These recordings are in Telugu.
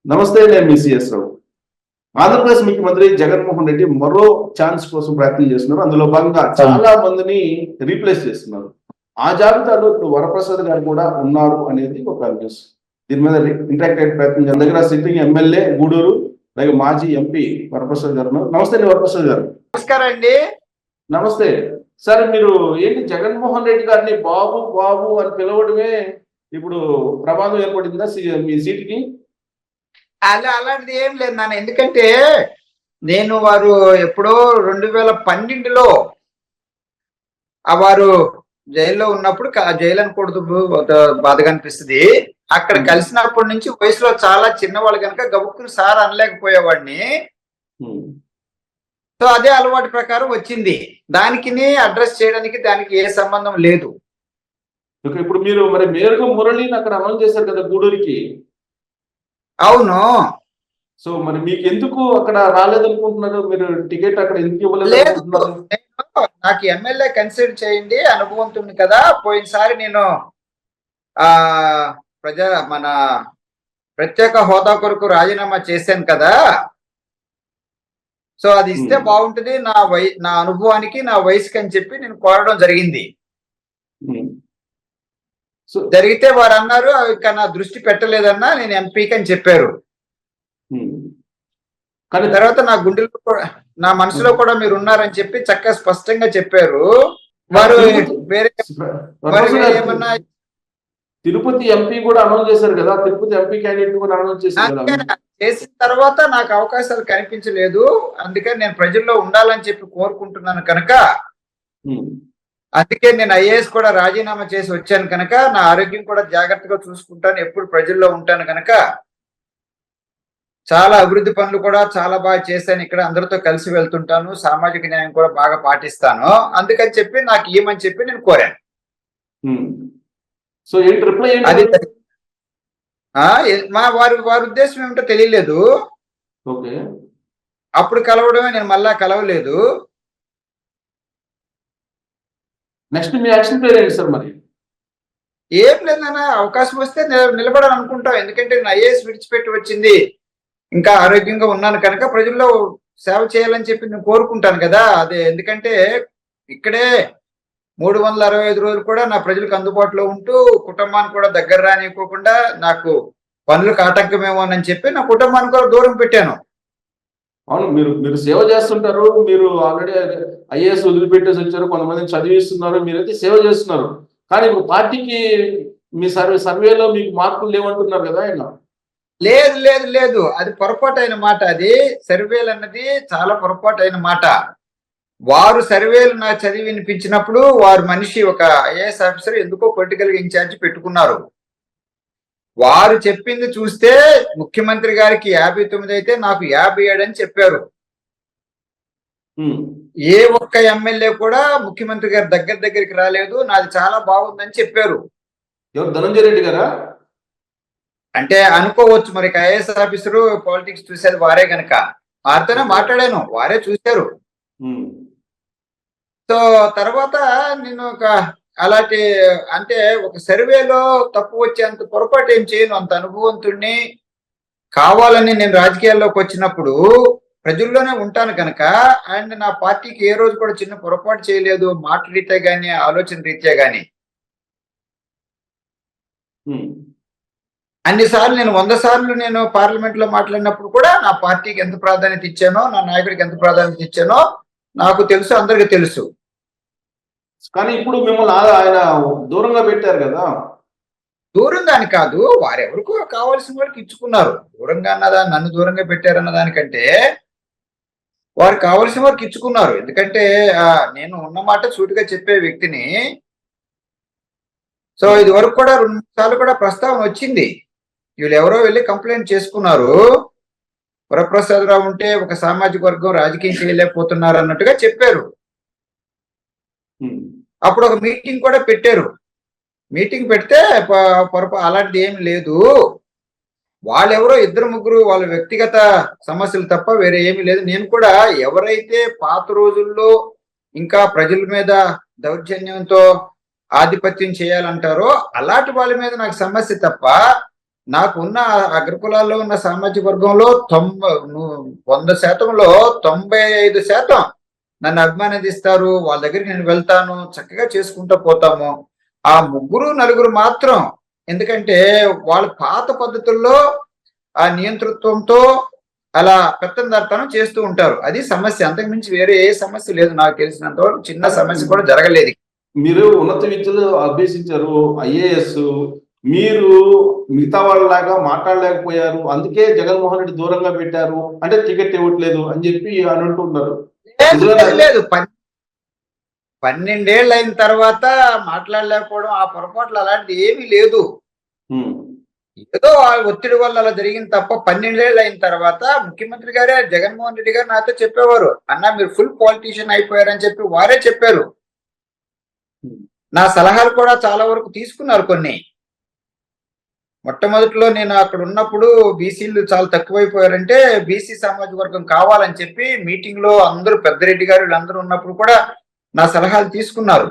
నమస్తే, నేను మీ సిఎస్ రావు. ఆంధ్రప్రదేశ్ ముఖ్యమంత్రి జగన్మోహన్ రెడ్డి మరో ఛాన్స్ కోసం ప్రయత్నం చేస్తున్నారు. అందులో భాగంగా చాలా మందిని రీప్లేస్ చేస్తున్నారు. ఆ జాబితాలో ఇప్పుడు వరప్రసాద్ గారు కూడా ఉన్నారు అనేది ఒక న్యూస్. దీని మీద ఇంటరాక్ట్ అయ్యే ప్రయత్నం చేయాలి. దగ్గర సిట్టింగ్ ఎమ్మెల్యే గూడూరు అలాగే మాజీ ఎంపీ వరప్రసాద్ గారు ఉన్నారు. నమస్తే అండి వరప్రసాద్ గారు. నమస్కారం అండి. నమస్తే సార్. మీరు ఏంటి జగన్మోహన్ రెడ్డి గారిని బాబు బాబు అని పిలవడమే ఇప్పుడు ప్రమాదం ఏర్పడిందా మీ సీటుకి? అలాంటిది ఏం లేదు నాన్న. ఎందుకంటే నేను వారు ఎప్పుడో 2012లో వారు జైల్లో ఉన్నప్పుడు జైలు అనకూడదు, బాధగా అనిపిస్తుంది. అక్కడ కలిసినప్పటి నుంచి వయసులో చాలా చిన్నవాళ్ళు కనుక గబుక్కుని సార్ అనలేకపోయేవాడిని. సో అదే అలవాటు ప్రకారం వచ్చింది. దానికి అడ్రస్ చేయడానికి దానికి ఏ సంబంధం లేదు. ఇప్పుడు మీరు మరి మేరుగా మురళిని అక్కడ అమలు చేశారు కదా గూడూరికి. అవును. సో మరి మీకు ఎందుకు అక్కడ రాలేదనుకుంటున్నారు? మీరు టికెట్ అక్కడ ఎందుకు ఇవ్వలేదు? నాకు ఎమ్మెల్యే కన్సిడర్ చేయండి, అనుభవంతుంది కదా. పోయినసారి నేను మన ప్రత్యేక హోదా కొరకు రాజీనామా చేశాను కదా. సో అది ఇస్తే బాగుంటుంది నా అనుభవానికి, నా వయసుకి అని చెప్పి నేను కోరడం జరిగింది. జరిగితే వారు అన్నారు ఇక నా దృష్టి పెట్టలేదన్నా, నేను ఎంపీకి అని చెప్పారు. కానీ తర్వాత నా గుండెలో కూడా, నా మనసులో కూడా మీరు ఉన్నారని చెప్పి చక్కగా స్పష్టంగా చెప్పారు. వారు వేరే ఏమన్నా తిరుపతి ఎంపీ కూడా అనౌన్స్ చేశారు కదా, తిరుపతి ఎంపీ క్యాండిడేట్ కూడా అనౌన్స్ చేశారు. చేసిన తర్వాత నాకు అవకాశాలు కనిపించలేదు. అందుకని నేను ప్రజల్లో ఉండాలని చెప్పి కోరుకుంటున్నాను కనుక, అందుకే నేను ఐఏఎస్ కూడా రాజీనామా చేసి వచ్చాను కనుక, నా ఆరోగ్యం కూడా జాగ్రత్తగా చూసుకుంటాను, ఎప్పుడు ప్రజల్లో ఉంటాను కనుక చాలా అభివృద్ధి పనులు కూడా చాలా బాగా చేశాను. ఇక్కడ అందరితో కలిసి వెళ్తుంటాను, సామాజిక న్యాయం కూడా బాగా పాటిస్తాను. అందుకని చెప్పి నాకు ఇవ్వమని చెప్పి నేను కోరాను. సో అది వారి ఉద్దేశం ఏమిటో తెలియలేదు. అప్పుడు కలవడమే, నేను మళ్ళా కలవలేదు. నెక్స్ట్ మీ యాక్షన్ ప్లాన్ ఏంటి సార్? మరి ఏం లేదన్నా, అవకాశం వస్తే నిలబడాలనుకుంటాం. ఎందుకంటే నేను ఐఏఎస్ విడిచిపెట్టి వచ్చింది, ఇంకా ఆరోగ్యంగా ఉన్నాను కనుక ప్రజల్లో సేవ చేయాలని చెప్పి నేను కోరుకుంటాను కదా. అదే ఎందుకంటే ఇక్కడే 365 రోజులు కూడా నా ప్రజలకు అందుబాటులో ఉంటూ, కుటుంబాన్ని కూడా దగ్గర రానివ్వకుండా, నాకు పనులకు ఆటంకమేమో అని చెప్పి నా కుటుంబాన్ని కూడా దూరం పెట్టాను. అవును, మీరు సేవ చేస్తుంటారు. మీరు ఆల్రెడీ ఐఏఎస్ వదిలిపెట్టేసి వచ్చారు, కొంతమందిని చదివిస్తున్నారు, మీరైతే సేవ చేస్తున్నారు. కానీ ఇప్పుడు పార్టీకి మీ సర్వేలో మీకు మార్పులు లేవంటున్నారు కదా ఆయన. లేదు లేదు లేదు, అది పొరపాటు అయిన మాట. అది సర్వేలు అన్నది చాలా పొరపాటు అయిన మాట. వారు సర్వేలు నా చదివి వినిపించినప్పుడు వారు మనిషి ఒక ఐఏఎస్ ఆఫీసర్ ఎందుకో పొలిటికల్ ఇన్ఛార్జ్ పెట్టుకున్నారు. వారు చెప్పింది చూస్తే ముఖ్యమంత్రి గారికి 59 అయితే నాకు 57 అని చెప్పారు. ఏ ఒక్క ఎమ్మెల్యే కూడా ముఖ్యమంత్రి గారి దగ్గరికి రాలేదు, నాది చాలా బాగుందని చెప్పారు. ఎవరు? ధనంజయ రెడ్డి గారా? అంటే అనుకోవచ్చు, మరి ఐఏఎస్ ఆఫీసరు పాలిటిక్స్ చూసేది వారే గనక. వారితోనే మాట్లాడాను, వారే చూశారు. సో తర్వాత నేను అలాంటి అంటే ఒక సర్వేలో తప్పు వచ్చేంత పొరపాటు ఏం చేయను. అంత అనుభవంతుడిని. కావాలని నేను రాజకీయాల్లోకి వచ్చినప్పుడు ప్రజల్లోనే ఉంటాను కనుక, అండ్ నా పార్టీకి ఏ రోజు కూడా చిన్న పొరపాటు చేయలేదు, మాట రీత్యా గానీ ఆలోచన రీత్యా గానీ. అన్నిసార్లు నేను 100 సార్లు నేను పార్లమెంట్ లో మాట్లాడినప్పుడు కూడా నా పార్టీకి ఎంత ప్రాధాన్యత ఇచ్చానో, నా నాయకుడికి ఎంత ప్రాధాన్యత ఇచ్చానో నాకు తెలుసు, అందరికీ తెలుసు. కానీ ఇప్పుడు మిమ్మల్ని ఆయన దూరంగా పెట్టారు కదా. దూరంగా అని కాదు, వారెవరికో కావాల్సిన వారికి ఇచ్చుకున్నారు. దూరంగా అన్నదా, నన్ను దూరంగా పెట్టారన్న దానికంటే వారు కావాల్సిన వారికి ఇచ్చుకున్నారు. ఎందుకంటే నేను ఉన్నమాట సూటిగా చెప్పే వ్యక్తిని. సో ఇది వరకు కూడా 2 సార్లు కూడా ప్రస్తావన వచ్చింది. వీళ్ళు ఎవరో వెళ్ళి కంప్లైంట్ చేసుకున్నారు, వరప్రసాదరావు ఉంటే ఒక సామాజిక వర్గం రాజకీయం చేయలేకపోతున్నారు అన్నట్టుగా చెప్పారు. అప్పుడు ఒక మీటింగ్ కూడా పెట్టారు. మీటింగ్ పెడితే అలాంటిది ఏమి లేదు. వాళ్ళెవరో 2-3 వాళ్ళ వ్యక్తిగత సమస్యలు తప్ప వేరే ఏమీ లేదు. నేను కూడా ఎవరైతే పాత రోజుల్లో ఇంకా ప్రజల మీద దౌర్జన్యంతో ఆధిపత్యం చేయాలంటారో అలాంటి వాళ్ళ మీద నాకు సమస్య తప్ప నాకున్న అగ్రకులాల్లో ఉన్న సామాజిక వర్గంలో 100%లో 95% నన్ను అభిమానిస్తారు. వాళ్ళ దగ్గరికి నేను వెళ్తాను, చక్కగా చేసుకుంటూ పోతాము. ఆ ముగ్గురు నలుగురు మాత్రం, ఎందుకంటే వాళ్ళ పాత పద్ధతుల్లో ఆ నియంతృత్వంతో అలా పెత్తందారితనం చేస్తూ ఉంటారు. అది సమస్య. అంతకు మించి వేరే ఏ సమస్య లేదు నాకు తెలిసినంత వరకు. చిన్న సమస్య కూడా జరగలేదు. మీరు ఉన్నత విద్యలు అభ్యసించారు, ఐఏఎస్. మీరు మిగతా వాళ్ళలాగా మాట్లాడలేకపోయారు, అందుకే జగన్మోహన్ రెడ్డి దూరంగా పెట్టారు, అంటే టికెట్ ఇవ్వట్లేదు అని చెప్పి అని అంటున్నారు. లేదు 12 ఏళ్ళు అయిన తర్వాత మాట్లాడలేకపోవడం, ఆ పొరపాట్లు అలాంటిది ఏమీ లేదు. ఏదో ఆ ఒత్తిడి వల్ల అలా జరిగింది తప్ప 12 ఏళ్ళు అయిన తర్వాత ముఖ్యమంత్రి గారే, జగన్మోహన్ రెడ్డి గారు నాతో చెప్పేవారు, అన్న మీరు ఫుల్ పాలిటీషియన్ అయిపోయారని చెప్పి వారే చెప్పారు. నా సలహాలు కూడా చాలా వరకు తీసుకున్నారు కొన్ని. మొట్టమొదటిలో నేను అక్కడ ఉన్నప్పుడు బీసీలు చాలా తక్కువైపోయారంటే బీసీ సామాజిక వర్గం కావాలని చెప్పి మీటింగ్ లో అందరూ పెద్దరెడ్డి గారు వీళ్ళందరూ ఉన్నప్పుడు కూడా నా సలహాలు తీసుకున్నారు.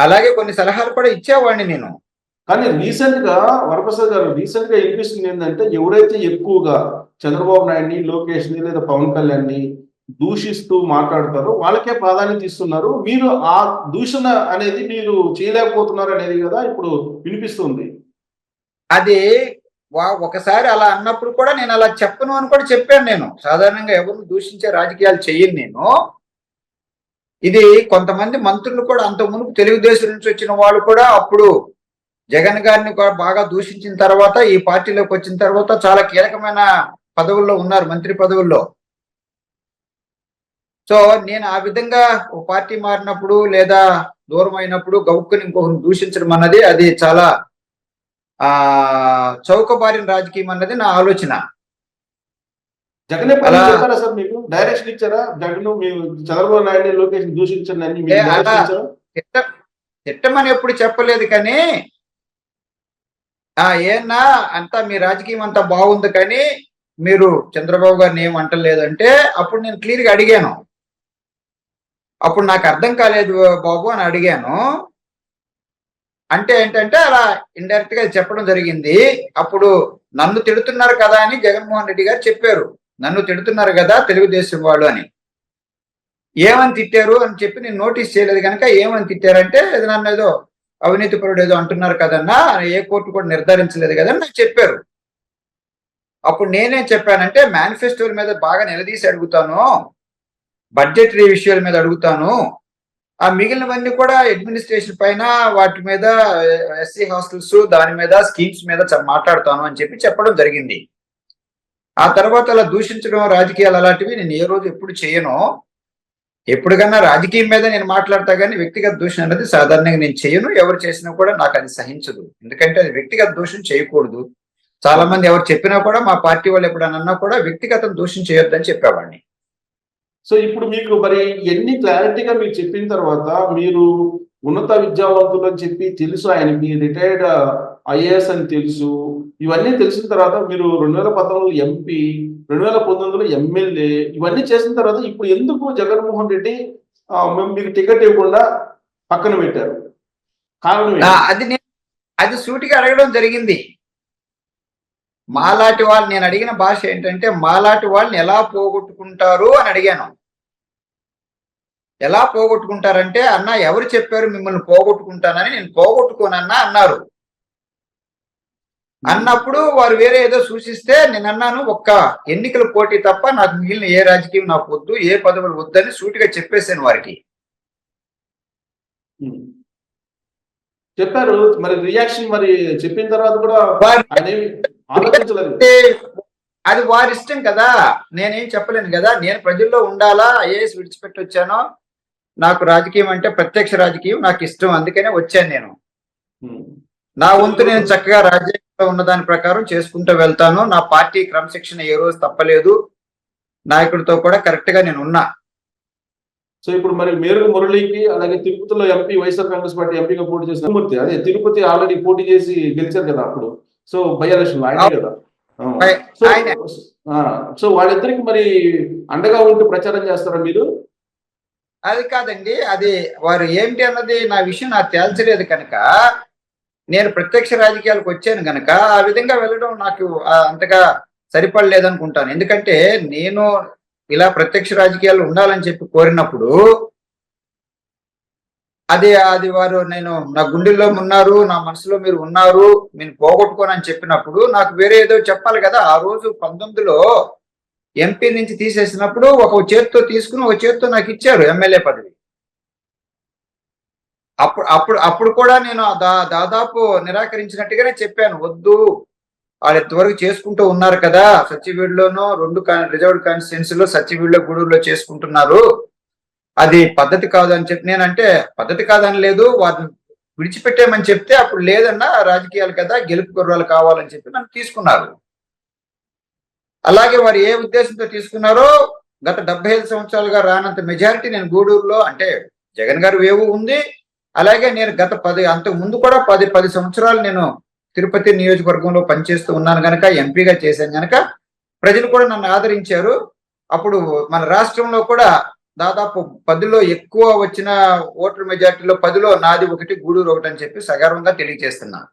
అలాగే కొన్ని సలహాలు కూడా ఇచ్చేవాడిని నేను. కానీ రీసెంట్ గా వరప్రసాద్ గారు రీసెంట్ గా వినిపిస్తుంది ఏంటంటే, ఎవరైతే ఎక్కువగా చంద్రబాబు నాయుడిని, లోకేష్ ని లేదా పవన్ కళ్యాణ్ ని దూషిస్తూ మాట్లాడతారో వాళ్ళకే ప్రాధాన్యత ఇస్తున్నారు. మీరు ఆ దూషణ అనేది మీరు చేయలేకపోతున్నారు అనేది కదా ఇప్పుడు వినిపిస్తుంది. అది ఒకసారి అలా అన్నప్పుడు కూడా నేను అలా చెప్పను అని కూడా చెప్పాను. నేను సాధారణంగా ఎవరిని దూషించే రాజకీయాలు చెయ్యను నేను. ఇది కొంతమంది మంత్రులు కూడా అంత మునుపు తెలుగుదేశం నుంచి వచ్చిన వాళ్ళు కూడా అప్పుడు జగన్ గారిని బాగా దూషించిన తర్వాత ఈ పార్టీలోకి వచ్చిన తర్వాత చాలా కీలకమైన పదవుల్లో ఉన్నారు, మంత్రి పదవుల్లో. సో నేను ఆ విధంగా ఒక పార్టీ మారినప్పుడు లేదా దూరం అయినప్పుడు గౌక్కుని ఇంకొకరిని దూషించడం అన్నది అది చాలా చౌకబారిన రాజకీయం అన్నది నా ఆలోచన. జగన్ చెప్పారా సార్, మీకు డైరెక్షన్ ఇచ్చారా? జగన్ మీరు చంద్రబాబు నాయుడు, లోకేష్ దూషించండి అని తిట్టమని ఎప్పుడు చెప్పలేదు. కానీ ఏనా అంతా మీ రాజకీయం అంతా బాగుంది కానీ మీరు చంద్రబాబు గారిని ఏం అంటలేదంటే అప్పుడు నేను క్లియర్ గా అడిగాను. అప్పుడు నాకు అర్థం కాలేదు బాబు అని అడిగాను. అంటే ఏంటంటే అలా ఇండైరెక్ట్ గా చెప్పడం జరిగింది. అప్పుడు నన్ను తిడుతున్నారు కదా అని జగన్మోహన్ రెడ్డి గారు చెప్పారు. నన్ను తిడుతున్నారు కదా తెలుగుదేశం వాళ్ళు అని. ఏమని తిట్టారు అని చెప్పి నేను నోటీస్ చేయలేదు కనుక ఏమని తిట్టారంటే నన్ను ఏదో అవినీతి పరుడు ఏదో అంటున్నారు కదన్నా, ఏ కోర్టు కూడా నిర్ధారించలేదు కదని నాకు చెప్పారు. అప్పుడు నేనేం చెప్పానంటే మేనిఫెస్టోల మీద బాగా నిలదీసి అడుగుతాను, బడ్జెటరీ విషయాల మీద అడుగుతాను, ఆ మిగిలినవన్నీ కూడా అడ్మినిస్ట్రేషన్ పైన వాటి మీద ఎస్సీ హాస్టల్స్ దాని మీద స్కీమ్స్ మీద మాట్లాడతాను అని చెప్పి చెప్పడం జరిగింది. ఆ తర్వాత అలా దూషించడం రాజకీయాలు అలాంటివి నేను ఏ రోజు ఎప్పుడు చేయను. ఎప్పటికన్నా రాజకీయం మీద నేను మాట్లాడతా కానీ వ్యక్తిగత దూషణ అనేది సాధారణంగా నేను చేయను. ఎవరు చేసినా కూడా నాకు అది సహించదు. ఎందుకంటే అది వ్యక్తిగత దూషణ చేయకూడదు. చాలా మంది ఎవరు చెప్పినా కూడా మా పార్టీ వాళ్ళు ఎప్పుడన్నా అన్నా కూడా వ్యక్తిగతం దూషణ చేయొద్దని చెప్పేవాడిని. సో ఇప్పుడు మీకు మరి ఎన్ని క్లారిటీగా మీకు చెప్పిన తర్వాత, మీరు ఉన్నత విద్యావంతులు అని చెప్పి తెలుసు, ఆయనకి రిటైర్డ్ ఐఏఎస్ అని తెలుసు, ఇవన్నీ తెలిసిన తర్వాత మీరు 2019 ఎంపీ, 2019 ఎమ్మెల్యే ఇవన్నీ చేసిన తర్వాత ఇప్పుడు ఎందుకు జగన్మోహన్ రెడ్డి మీకు టికెట్ ఇవ్వకుండా పక్కన పెట్టారు? కారణం అది సూటిగా అడగడం జరిగింది. మాలాంటి వాళ్ళు, నేను అడిగిన భాష ఏంటంటే మాలాంటి వాళ్ళని ఎలా పోగొట్టుకుంటారు అని అడిగాను. ఎలా పోగొట్టుకుంటారంటే, అన్న ఎవరు చెప్పారు మిమ్మల్ని పోగొట్టుకుంటానని? నేను పోగొట్టుకోనన్నా అన్నారు. అన్నప్పుడు వారు వేరే ఏదో సూచిస్తే నేను అన్నాను, ఒక్క ఎన్నికల పోటీ తప్ప నాకు మిగిలిన ఏ రాజకీయం నాకు వద్దు, ఏ పదవులు వద్దని సూటిగా చెప్పేశాను వారికి. చెప్పారు. మరి రియాక్షన్ మరి చెప్పిన తర్వాత కూడా అది వారి ఇష్టం కదా, నేనేం చెప్పలేను కదా. నేను ప్రజల్లో ఉండాలా, ఐఏఎస్ విడిచిపెట్టి వచ్చాను. నాకు రాజకీయం అంటే ప్రత్యక్ష రాజకీయం నాకు ఇష్టం, అందుకనే వచ్చాను నేను. నా వంతు నేను చక్కగా రాజ్యాంగంలో ఉన్న దాని ప్రకారం చేసుకుంటూ వెళ్తాను. నా పార్టీ క్రమశిక్షణ ఏ రోజు తప్పలేదు. నాయకుడితో కూడా కరెక్ట్ గా నేను ఉన్నా. సో ఇప్పుడు మరి మేరుగు మురళికి, అలాగే తిరుపతిలో ఎంపీ వైఎస్ఆర్ కాంగ్రెస్ పార్టీ ఎంపీగా పోటీ చేసిన మూర్తి, అదే తిరుపతి ఆల్రెడీ పోటీ చేసి గెలిచారు కదా అప్పుడు. సో బై ఎలక్షన్ ఆయనే కదా. సో వాళ్ళిద్దరికి మరి అండగా ఉంటూ ప్రచారం చేస్తారా మీరు? అది కాదండి, అది వారు ఏంటి అన్నది నా విషయం నాకు తేల్చలేదు కనుక నేను ప్రత్యక్ష రాజకీయాలకు వచ్చాను గనక ఆ విధంగా వెళ్ళడం నాకు అంతగా సరిపడలేదనుకుంటాను. ఎందుకంటే నేను ఇలా ప్రత్యక్ష రాజకీయాలు ఉండాలని చెప్పి కోరినప్పుడు అది వారు నేను నా గుండెల్లో ఉన్నారు, నా మనసులో మీరు ఉన్నారు, నేను పోగొట్టుకోనని చెప్పినప్పుడు నాకు వేరే ఏదో చెప్పాలి కదా. ఆ రోజు 19లో ఎంపీ నుంచి తీసేసినప్పుడు ఒక చేత్తో తీసుకుని ఒక చేత్తో నాకు ఇచ్చారు ఎమ్మెల్యే పదవి. అప్పుడు అప్పుడు అప్పుడు కూడా నేను దాదాపు నిరాకరించినట్టుగానే చెప్పాను. వద్దు, వాళ్ళు ఇంతవరకు చేసుకుంటూ ఉన్నారు కదా, సత్యవేడులోనూ 2 రిజర్వ్డ్ కాన్స్టిట్యున్సీలో సత్యవేడులో గూడూరులో చేసుకుంటున్నారు, అది పద్ధతి కాదు అని చెప్పి నేనంటే పద్ధతి కాదని లేదు, వారిని విడిచిపెట్టేమని చెప్తే అప్పుడు లేదన్నా రాజకీయాలు కదా, గెలుపు గుర్రాలు కావాలని చెప్పి నన్ను తీసుకున్నారు. అలాగే వారు ఏ ఉద్దేశంతో తీసుకున్నారో గత 75 సంవత్సరాలుగా రానంత మెజారిటీ నేను గూడూరులో, అంటే జగన్ గారు వేవు ఉంది, అలాగే నేను గత అంతకు ముందు కూడా 10 సంవత్సరాలు నేను తిరుపతి నియోజకవర్గంలో పనిచేస్తూ ఉన్నాను గనక, ఎంపీగా చేశాను గనక ప్రజలు కూడా నన్ను ఆదరించారు. అప్పుడు మన రాష్ట్రంలో కూడా దాదాపు 10లో ఎక్కువ వచ్చిన ఓటర్ మెజార్టీలో 10లో నాది 1, గూడూరు 1 అని చెప్పి సగర్వంగా తెలియజేస్తున్నాను.